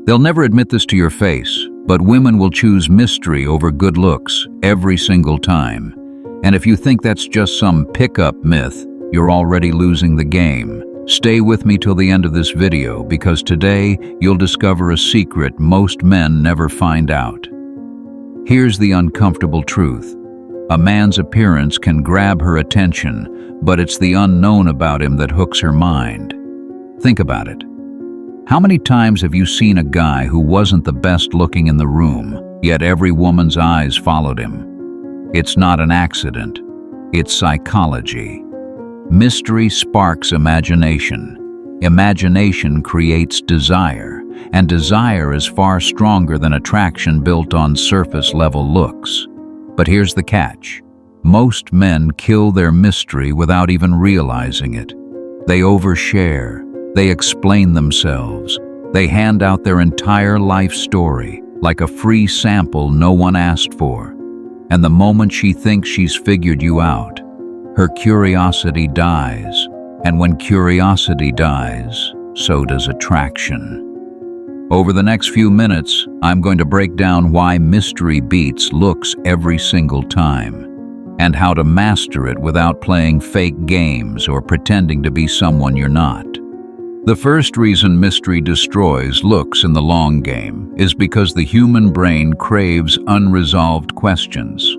They'll never admit this to your face, but women will choose mystery over good looks every single time. And if you think that's just some pickup myth, you're already losing the game. Stay with me till the end of this video, because today you'll discover a secret most men never find out. Here's the uncomfortable truth. A man's appearance can grab her attention, but it's the unknown about him that hooks her mind. Think about it. How many times have you seen a guy who wasn't the best looking in the room, yet every woman's eyes followed him? It's not an accident. It's psychology. Mystery sparks imagination. Imagination creates desire, and desire is far stronger than attraction built on surface-level looks. But here's the catch. Most men kill their mystery without even realizing it. They overshare. They explain themselves. They hand out their entire life story, like a free sample no one asked for. And the moment she thinks she's figured you out, her curiosity dies. And when curiosity dies, so does attraction. Over the next few minutes, I'm going to break down why mystery beats looks every single time, and how to master it without playing fake games or pretending to be someone you're not. The first reason mystery destroys looks in the long game is because the human brain craves unresolved questions.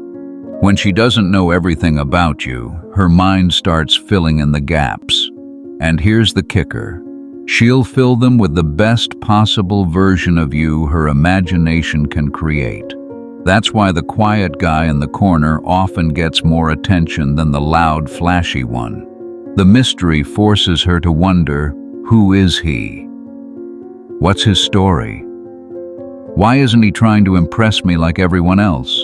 When she doesn't know everything about you, her mind starts filling in the gaps. And here's the kicker. She'll fill them with the best possible version of you her imagination can create. That's why the quiet guy in the corner often gets more attention than the loud, flashy one. The mystery forces her to wonder, who is he? What's his story? Why isn't he trying to impress me like everyone else?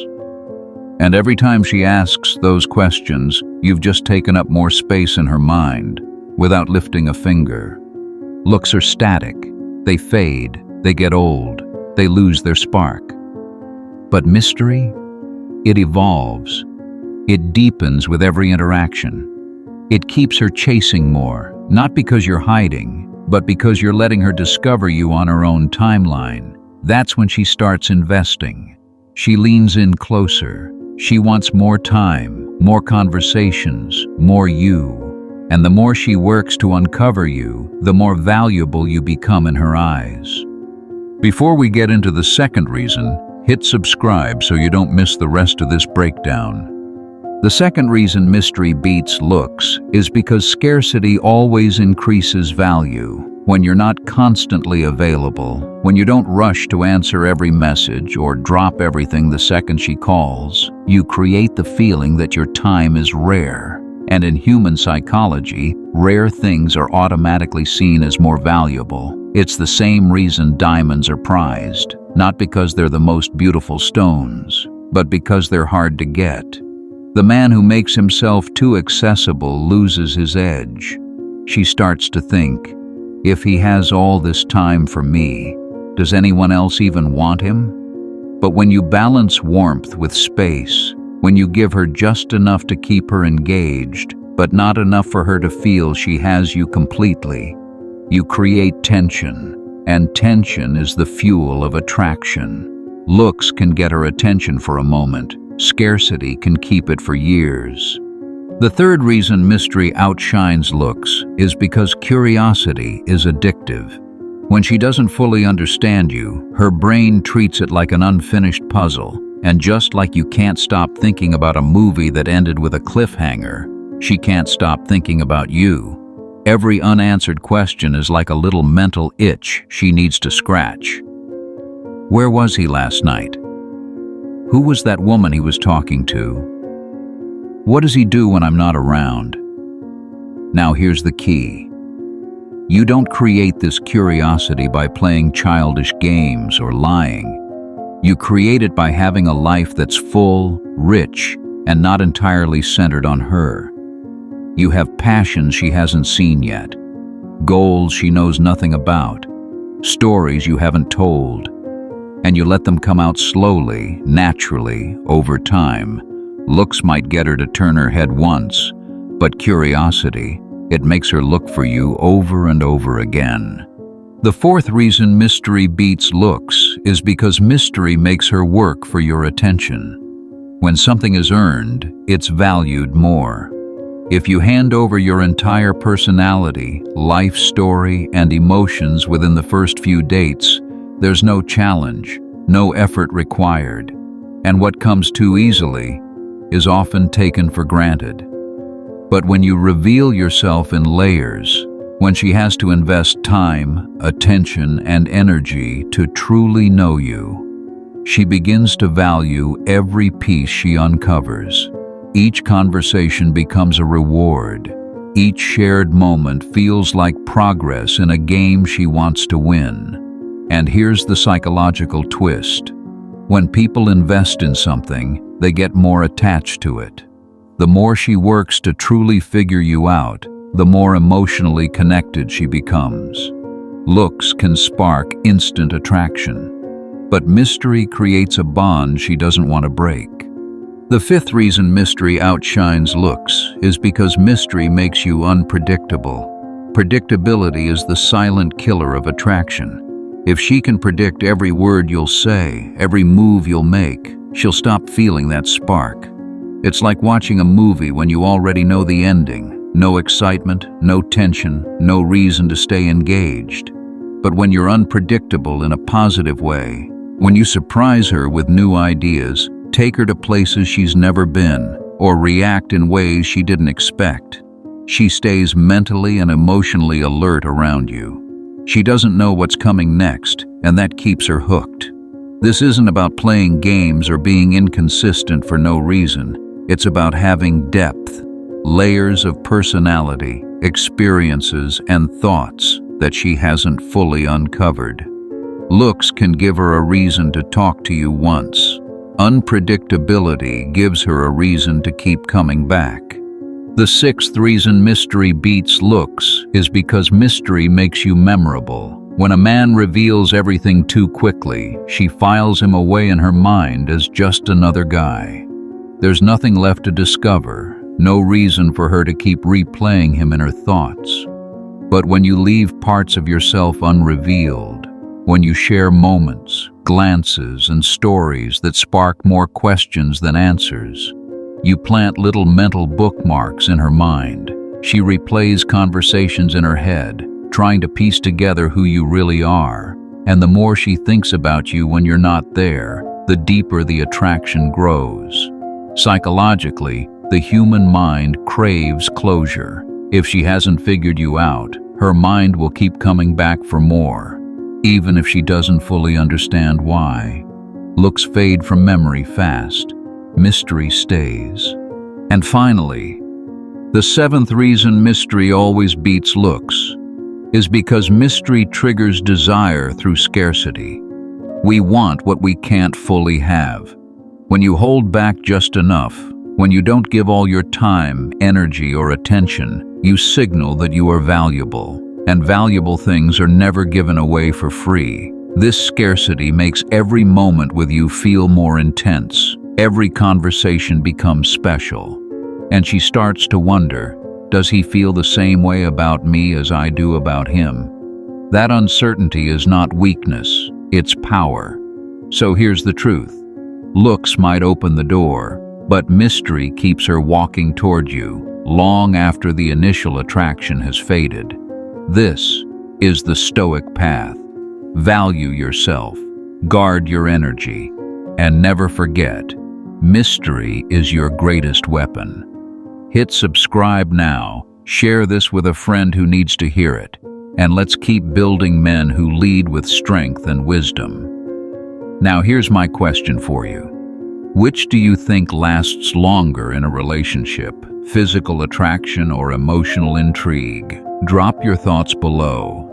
And every time she asks those questions, you've just taken up more space in her mind, without lifting a finger. Looks are static. They fade. They get old. They lose their spark. But mystery? It evolves. It deepens with every interaction. It keeps her chasing more, not because you're hiding, but because you're letting her discover you on her own timeline. That's when she starts investing. She leans in closer. She wants more time, more conversations, more you. And the more she works to uncover you, the more valuable you become in her eyes. Before we get into the second reason, hit subscribe so you don't miss the rest of this breakdown. The second reason mystery beats looks is because scarcity always increases value. When you're not constantly available, when you don't rush to answer every message or drop everything the second she calls, you create the feeling that your time is rare. And in human psychology, rare things are automatically seen as more valuable. It's the same reason diamonds are prized, not because they're the most beautiful stones, but because they're hard to get. The man who makes himself too accessible loses his edge. She starts to think, if he has all this time for me, does anyone else even want him? But when you balance warmth with space, when you give her just enough to keep her engaged, but not enough for her to feel she has you completely, you create tension, and tension is the fuel of attraction. Looks can get her attention for a moment. Scarcity can keep it for years. The third reason mystery outshines looks is because curiosity is addictive. When she doesn't fully understand you, her brain treats it like an unfinished puzzle. And just like you can't stop thinking about a movie that ended with a cliffhanger, she can't stop thinking about you. Every unanswered question is like a little mental itch she needs to scratch. Where was he last night? Who was that woman he was talking to? What does he do when I'm not around? Now here's the key. You don't create this curiosity by playing childish games or lying. You create it by having a life that's full, rich, and not entirely centered on her. You have passions she hasn't seen yet, goals she knows nothing about, stories you haven't told, and you let them come out slowly, naturally, over time. Looks might get her to turn her head once, but curiosity, it makes her look for you over and over again. The fourth reason mystery beats looks is because mystery makes her work for your attention. When something is earned, it's valued more. If you hand over your entire personality, life story, and emotions within the first few dates, there's no challenge, no effort required, and what comes too easily is often taken for granted. But when you reveal yourself in layers, when she has to invest time, attention, and energy to truly know you, she begins to value every piece she uncovers. Each conversation becomes a reward. Each shared moment feels like progress in a game she wants to win. And here's the psychological twist. When people invest in something, they get more attached to it. The more she works to truly figure you out, the more emotionally connected she becomes. Looks can spark instant attraction, but mystery creates a bond she doesn't want to break. The fifth reason mystery outshines looks is because mystery makes you unpredictable. Predictability is the silent killer of attraction. If she can predict every word you'll say, every move you'll make, she'll stop feeling that spark. It's like watching a movie when you already know the ending. No excitement, no tension, no reason to stay engaged. But when you're unpredictable in a positive way, when you surprise her with new ideas, take her to places she's never been, or react in ways she didn't expect, she stays mentally and emotionally alert around you. She doesn't know what's coming next, and that keeps her hooked. This isn't about playing games or being inconsistent for no reason. It's about having depth, layers of personality, experiences, and thoughts that she hasn't fully uncovered. Looks can give her a reason to talk to you once. Unpredictability gives her a reason to keep coming back. The sixth reason mystery beats looks is because mystery makes you memorable. When a man reveals everything too quickly, she files him away in her mind as just another guy. There's nothing left to discover, no reason for her to keep replaying him in her thoughts. But when you leave parts of yourself unrevealed, when you share moments, glances, and stories that spark more questions than answers, you plant little mental bookmarks in her mind. She replays conversations in her head, trying to piece together who you really are. And the more she thinks about you when you're not there, the deeper the attraction grows. Psychologically, the human mind craves closure. If she hasn't figured you out, her mind will keep coming back for more, even if she doesn't fully understand why. Looks fade from memory fast. Mystery stays. And finally, the seventh reason mystery always beats looks is because mystery triggers desire through scarcity. We want what we can't fully have. When you hold back just enough, when you don't give all your time, energy, or attention, you signal that you are valuable. And valuable things are never given away for free. This scarcity makes every moment with you feel more intense. Every conversation becomes special. And she starts to wonder, does he feel the same way about me as I do about him? That uncertainty is not weakness, it's power. So here's the truth. Looks might open the door, but mystery keeps her walking toward you long after the initial attraction has faded. This is the Stoic path. Value yourself, guard your energy, and never forget, mystery is your greatest weapon. Hit subscribe now, share this with a friend who needs to hear it, and let's keep building men who lead with strength and wisdom. Now here's my question for you. Which do you think lasts longer in a relationship, physical attraction or emotional intrigue? Drop your thoughts below.